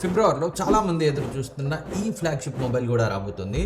ఫిబ్రవరిలో చాలామంది ఎదురు చూస్తున్న ఈ ఫ్లాగ్షిప్ మొబైల్ కూడా రాబోతుంది.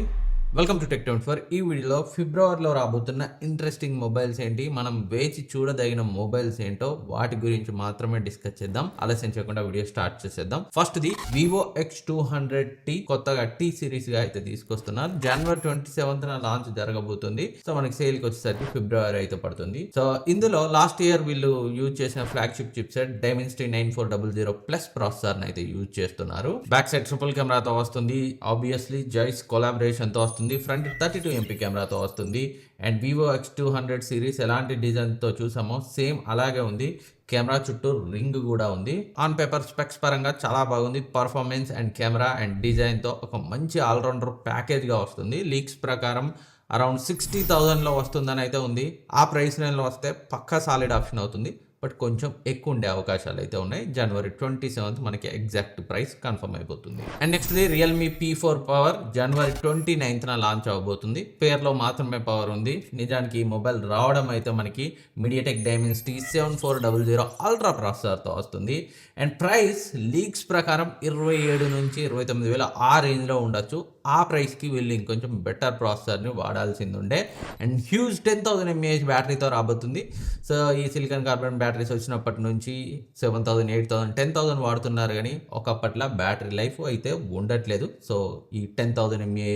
Welcome to tech 24. ఈ వీడియోలో ఫిబ్రవరిలో రాబోతున్న ఇంట్రెస్టింగ్ మొబైల్స్ ఏంటి, మనం వేచి చూడదగిన మొబైల్స్ ఏంటో వాటి గురించి మాత్రమే డిస్కస్ చేద్దాం. ఆలస్యం చేయకుండా వీడియో స్టార్ట్ చేసేద్దాం. ఫస్ట్ ది వివో X200T కొత్తగా టీ సిరీస్ గా అయితే తీసుకొస్తున్నారు. జనవరి 27th లాంచ్ జరగబోతుంది. సో మనకి సేల్ కి వచ్చేసరికి ఫిబ్రవరి అయితే పడుతుంది. సో ఇందులో లాస్ట్ ఇయర్ వీళ్ళు యూజ్ చేసిన flagship chip set Dimensity 9400 plus processor అయితే యూజ్ చేస్తున్నారు. బ్యాక్ సైడ్ ట్రిపుల్ కెమెరాతో వస్తుంది. ఆబ్వియస్లీ జైస్ కొలాబరేషన్ తో వస్తుంది. ఫ్రంట్ 32 MP కెమెరాతో వస్తుంది. అండ్ వివో X200 సిరీస్ ఎలాంటి డిజైన్ తో చూసామో సేమ్ అలాగే ఉంది. కెమెరా చుట్టూ రింగ్ కూడా ఉంది. ఆన్ పేపర్ స్పెక్స్ పరంగా చాలా బాగుంది. Performance and camera and design తో ఒక మంచి ఆల్రౌండర్ ప్యాకేజ్ గా వస్తుంది. లీక్స్ ప్రకారం అరౌండ్ 60,000లో వస్తుందని అయితే ఉంది. ఆ ప్రైస్ రేంజ్లో వస్తే పక్కా సాలిడ్ ఆప్షన్ అవుతుంది. బట్ కొంచెం ఎక్కువ ఉండే అవకాశాలు అయితే ఉన్నాయి. జనవరి 27th మనకి ఎగ్జాక్ట్ ప్రైస్ కన్ఫర్మ్ అయిపోతుంది. And next the Realme P4 power జనవరి 29th లాంచ్ అవబోతుంది. పేర్లో మాత్రమే పవర్ ఉంది. నిజానికి ఈ మొబైల్ రావడం అయితే మనకి మీడియాటెక్ Dimensity 7400 అల్ట్రా ప్రాసెసర్తో వస్తుంది. అండ్ ప్రైస్ లీక్స్ ప్రకారం 27 నుంచి 29,000 ఆ రేంజ్లో ఉండొచ్చు. ఆ ప్రైస్కి వీళ్ళు ఇంకొంచెం బెటర్ ప్రాసెసర్ని వాడాల్సింది ఉండే. అండ్ హ్యూజ్ 10,000 mAh బ్యాటరీతో రాబోతుంది. సో ఈ సిలికాన్ కార్బన్ బ్యాటరీస్ వచ్చినప్పటి నుంచి 7,000, 8,000, 10,000 వాడుతున్నారు, కానీ ఒకప్పట్లా బ్యాటరీ లైఫ్ అయితే ఉండట్లేదు. సో ఈ 10,000 mAh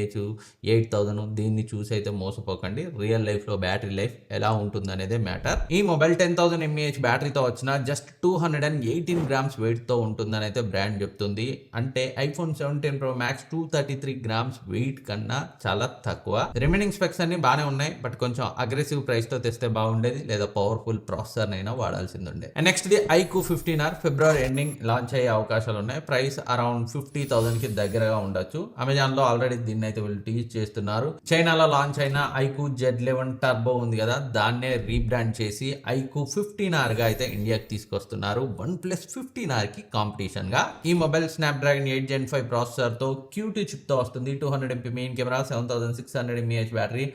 8,000 దీన్ని చూసి అయితే మోసపోకండి. రియల్ లైఫ్లో బ్యాటరీ లైఫ్ ఎలా ఉంటుంది అనేదే మ్యాటర్. ఈ మొబైల్ 10,000 mAh బ్యాటరీతో వచ్చిన జస్ట్ 218 grams వెయిట్తో ఉంటుందని అయితే బ్రాండ్ చెప్తుంది. అంటే iPhone 17 Pro Max 233 grams wait కన్నా చాలా తక్కువ. రిమైనింగ్ స్పెక్స్ అన్ని బాగానే ఉన్నాయి, బట్ కొంచెం అగ్రెసివ్ ప్రైస్ తో తెస్తే బాగుండేది, లేదా పవర్ఫుల్ ప్రాసెసర్ అయినా వాడాల్సింది ఉండే. And next the iQOO 15R February ending launch అయ్యే అవకాశాలు ఉన్నాయి. ప్రైస్ అరౌండ్ 50,000 కి దగ్గరగా ఉండొచ్చు. అమెజాన్ లో ఆల్రెడీ దీన్ని అయితే వీళ్ళు టీజ్ చేస్తున్నారు. చైనాలో లాంచ్ అయిన iQOO Z11 టర్బో ఉంది కదా, దాన్నే రీబ్రాండ్ చేసి iQOO 15R గా అయితే ఇండియాకి తీసుకొస్తున్నారు. OnePlus 15R కి కాంపిటీషన్ గా. ఈ మొబైల్ స్నాప్డ్రాగన్ 8 Gen 5 ప్రాసెసర్ తో Q2 చిప్ తో వస్తుంది. 200 MP main camera, 7600 mAh battery,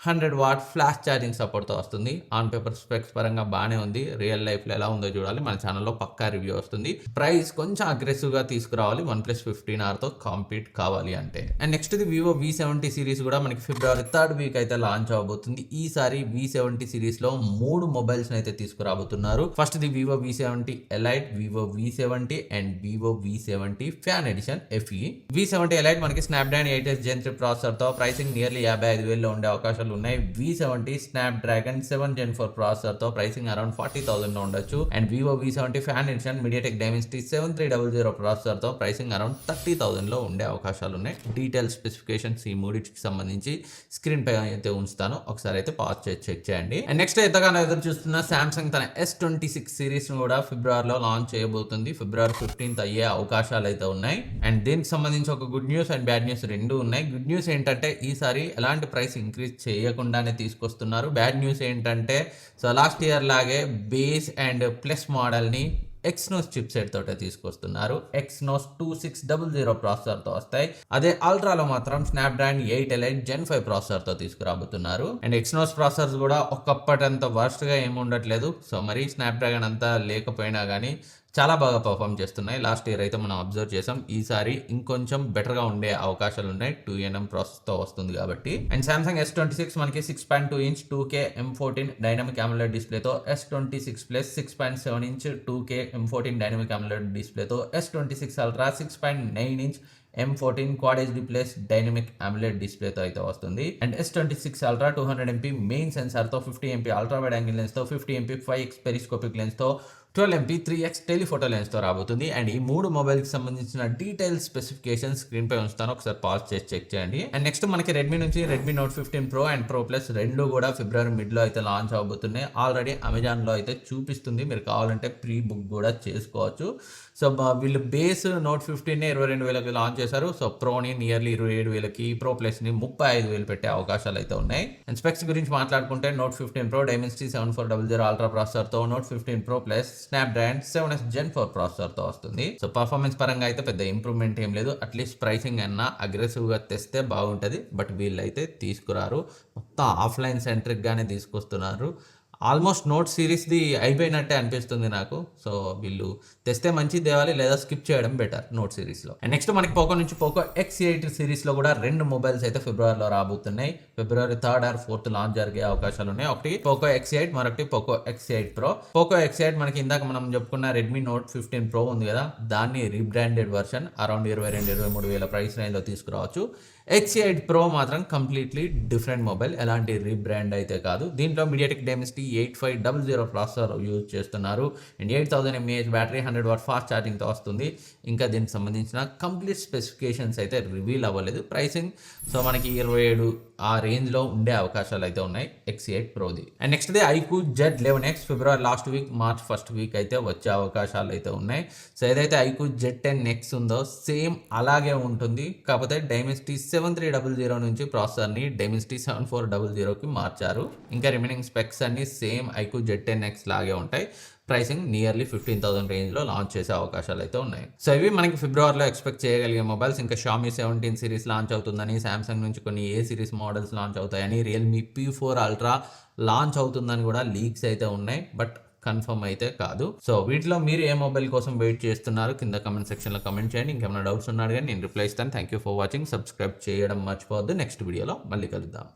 100 what flash charging సపోర్ట్తో వస్తుంది. ఆన్ పేపర్ స్పెక్స్ పరంగా బాగానే ఉంది. రియల్ లైఫ్లో ఎలా ఉందో చూడాలి. మన ఛానల్లో పక్కా రివ్యూ వస్తుంది. ప్రైస్ కొంచెం అగ్రెసివ్గా తీసుకురావాలి OnePlus 15Rతో కాంపీట్ కావాలి అంటే. And next the Vivo V70 series కూడా మనకి ఫిబ్రవరి 3rd వీక్ అయితే లాంచ్ అవబోతుంది. ఈసారి V70 సిరీస్లో 3 మొబైల్స్ని అయితే తీసుకురాబోతున్నారు. First the Vivo V70 Elite, Vivo V70 and Vivo V70 fan edition FE. V70 Elite మనకి స్నాప్డ్రాగన్ 8s Gen 3 ప్రాసెసర్తో ప్రైసింగ్ నియర్లీ 55,000లో ఉండే అవకాశాలు ఉన్నాయి. V70 స్నాప్డ్రాగన్ 7 Gen 4 ప్రాసెసర్ తో ప్రైసింగ్ అరౌండ్ 40,000 లో ఉండొచ్చు. And Vivo V70 fan edition MediaTek Dimensity 7300 processor తో ప్రైసింగ్ అరౌండ్ 30,000 లో ఉండే అవకాశాలు ఉన్నాయి. డీటెయిల్ స్పెసిఫికేషన్స్ ఈ మూడింటికి సంబంధించి స్క్రీన్ పై అయితే ఉంచుతాను, ఒకసారి అయితే పాజ్ చేసి చెక్ చేయండి. అండ్ నెక్స్ట్ ఎంతగానో ఎదురు చూస్తున్న సామ్సంగ్ తన S26 సిరీస్ ను కూడా ఫిబ్రవరిలో లాంచ్ చేయబోతుంది. ఫిబ్రవరి 15th అయ్యే అవకాశాలు అయితే ఉన్నాయి. అండ్ దీనికి సంబంధించి ఒక good news and bad news రెండు ఉన్నాయి. గుడ్ న్యూస్ ఏంటంటే ఈసారి ఎలాంటి ప్రైస్ ఇంక్రీజ్ చేయకుండానే తీసుకొస్తున్నారు. బ్యాడ్ న్యూస్ ఏంటంటే సో లాస్ట్ ఇయర్ లాగే బేస్ అండ్ ప్లస్ మోడల్ని Exynos చిప్ సెట్ తోటే తీసుకొస్తున్నారు. Exynos 2600 ప్రాసెసర్తో వస్తాయి. అదే అల్ట్రాలో మాత్రం స్నాప్డ్రాగన్ 8 Elite Gen 5 ప్రాసెసర్తో తీసుకురాబోతున్నారు. అండ్ Exynos ప్రాసెసర్స్ కూడా ఒకప్పటంత వర్స్ట్గా ఏమి ఉండట్లేదు. సో మరి స్నాప్డ్రాగన్ అంతా లేకపోయినా కానీ చాలా బాగా పర్ఫామ్ చేస్తున్నాయి. లాస్ట్ ఇయర్ అయితే మనం అబ్జర్వ్ చేసాం. ఈసారి ఇంకొంచెం బెటర్గా ఉండే అవకాశాలు ఉన్నాయి. 2nm ప్రాసెస్తో వస్తుంది కాబట్టి. అండ్ సామ్సంగ్ S26 మనకి 6.2 inch 2K M14 dynamic AMOLED డిస్ప్లేతో, S26 Plus 6.7 inch 2K M14 dynamic AMOLED డిస్ప్లేతో, S26 Ultra 6.9 inch M14 Quad HD Plus dynamic AMOLED డిస్ప్లేతో అయితే వస్తుంది. And S26 Ultra 200 MP main సెన్సార్తో, 50 MP అల్ట్రా వైడ్ యాంగిల్ లెన్స్తో, 50 MP 5x periscopic లెన్స్తో, 12 MP 3x telephoto లెన్స్తో రాబోతుంది. అండ్ ఈ 3 మొబైల్కి సంబంధించిన డీటెయిల్ స్పెసిఫికేషన్ స్క్రీన్ పై ఉంచుతాను, ఒకసారి పాజ్ చేసి చెక్ చేయండి. అండ్ నెక్స్ట్ మనకి రెడ్మీ నుంచి Redmi note 15 Pro and Pro Plus రెండు కూడా ఫిబ్రవరి మిడ్లో అయితే లాంచ్ అవబోతున్నాయి. ఆల్రెడీ అమెజాన్లో అయితే చూపిస్తుంది, మీరు కావాలంటే ప్రీ బుక్ కూడా చేసుకోవచ్చు. సో వీళ్ళు బేస్ నోట్ 15ని 22,000కి లాంచ్ చేశారు. సో ప్రోని నియర్లీ 27,000కి, Pro Plusని 35,000 పెట్టే అవకాశాలు అయితే ఉన్నాయి. అండ్ స్పెక్స్ గురించి మాట్లాడుకుంటే నోట్ 15 Pro Dimensity 7400 అల్ట్రా ప్రాసెసర్తో, note 15 Pro Plus Snapdragon 7s Gen 4 ప్రాసెసర్తో వస్తుంది. సో పర్ఫార్మెన్స్ పరంగా అయితే పెద్ద ఇంప్రూవ్మెంట్ ఏం లేదు. అట్లీస్ట్ ప్రైసింగ్ అన్నా అగ్రెసివ్గా తెస్తే బాగుంటుంది, బట్ వీళ్ళైతే తీసుకురారు. మొత్తం ఆఫ్లైన్ సెంట్రిక్గానే తీసుకొస్తున్నారు. ఆల్మోస్ట్ నోట్ సిరీస్ది అయిపోయినట్టే అనిపిస్తుంది నాకు. సో వీళ్ళు తెస్తే మంచి తేవాలి, లేదా స్కిప్ చేయడం బెటర్ నోట్ సిరీస్లో. అండ్ నెక్స్ట్ మనకి పోకో నుంచి పోకో X8 సిరీస్లో కూడా 2 మొబైల్స్ అయితే ఫిబ్రవరిలో రాబోతున్నాయి. ఫిబ్రవరి 3rd or 4th లాంచ్ జరిగే అవకాశాలు ఉన్నాయి. ఒకటి పోకో X8, మరొకటి Poco X8 Pro. Poco X8 మనకి ఇందాక మనం చెప్పుకున్న రెడ్మీ నోట్ 15 Pro ఉంది కదా, దాన్ని రీబ్రాండెడ్ వర్షన్ అరౌండ్ 22-23 వేల ప్రైస్ రేంజ్లో తీసుకురావచ్చు. X8 Pro మాత్రం కంప్లీట్లీ డిఫరెంట్ మొబైల్, ఎలాంటి రీబ్రాండ్ అయితే కాదు. దీంట్లో మీడియాటెక్ డైమెన్సిటీ 8500 ప్రాసెసర్ యూజ్ చేస్తున్నారు. And 8000 mAh battery, 100 watt fast ఛార్జింగ్తో వస్తుంది. ఇంకా దీనికి సంబంధించిన కంప్లీట్ స్పెసిఫికేషన్స్ అయితే రివీల్ అవ్వలేదు. ప్రైసింగ్ సో మనకి 27 ఆ రేంజ్లో ఉండే అవకాశాలు అయితే ఉన్నాయి X8 Proది. అండ్ నెక్స్ట్ది iQOO Z11X ఫిబ్రవరి last week, March first week అయితే వచ్చే అవకాశాలు అయితే ఉన్నాయి. సో ఏదైతే iQOO Z10X ఉందో సేమ్ అలాగే ఉంటుంది, కాకపోతే డైమెన్సిటీ 7300 నుంచి ప్రాసెసర్ని డైమెన్సిటీ 7400కి మార్చారు. ఇంకా రిమైనింగ్ స్పెక్స్ అన్ని సేమ్ iQOO Z10X లాగే ఉంటాయి. ప్రైసింగ్ నియర్లీ 15,000 రేంజ్లో లాంచ్ చేసే అవకాశాలు అయితే ఉన్నాయి. సో ఇవి మనకి ఫిబ్రవరిలో ఎక్స్పెక్ట్ చేయగలిగే మొబైల్స్. ఇంకా Xiaomi 17 సిరీస్ లాంచ్ అవుతుందని, సామ్సంగ్ నుంచి కొన్ని ఏ సిరీస్ మోడల్స్ లాంచ్ అవుతాయని, రియల్మీ P4 Ultra లాంచ్ అవుతుందని కూడా లీక్స్ అయితే ఉన్నాయి, బట్ కన్ఫర్మ్ అయితే కాదు. సో వీటిలో మీరు ఏ మొబైల్ కోసం వెయిట్ చేస్తున్నారు కింద కమెంట్ సెక్షన్లో కమెంట్ చేయండి. ఇంకేమైనా డౌట్స్ ఉన్నాడు కానీ నేను రిప్లై ఇస్తాను. Thank you for watching. Subscribe చేయడం మర్చిపోవద్దు. నెక్స్ట్ వీడియోలో మళ్ళీ కలుద్దాం.